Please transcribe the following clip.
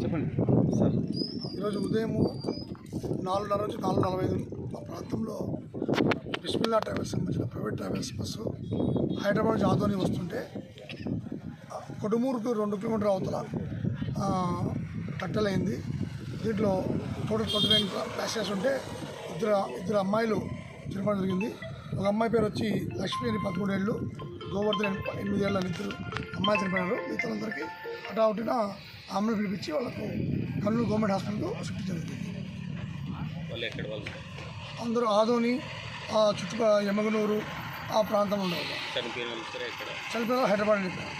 చెప్పండి సార్. ఈరోజు ఉదయం 4:30 నుంచి 4:45 ఆ ప్రాంతంలో బిస్మిల్లా ట్రావెల్స్ సంబంధించిన ప్రైవేట్ ట్రావెల్స్ బస్సు హైదరాబాద్ నుంచి ఆదోని వస్తుంటే కొడుమూరుకు 2 కిలోమీటర్ల అవతల కట్టలైంది. దీంట్లో టోటల్ 29 ప్యాసింజర్స్ ఉంటే ఇద్దరు అమ్మాయిలు చనిపోవడం జరిగింది. ఒక అమ్మాయి పేరు వచ్చి లక్ష్మి అని 13 ఏళ్ళు, గోవర్ధన్ 8 ఏళ్ళ ఇద్దరు అమ్మాయిలు చనిపోయినారు. మిగతాలందరికీ హఠాహుటిన ఆమెను పిలిపించి వాళ్ళకు కర్నూలు గవర్నమెంట్ హాస్పిటల్కు షిఫ్ట్ జరిగింది. అందరూ ఆదోని చుట్టుపక్కల యమగనూరు ఆ ప్రాంతంలో ఉండేవాళ్ళు. చనిపోయిన హైదరాబాద్ అని చెప్పారు.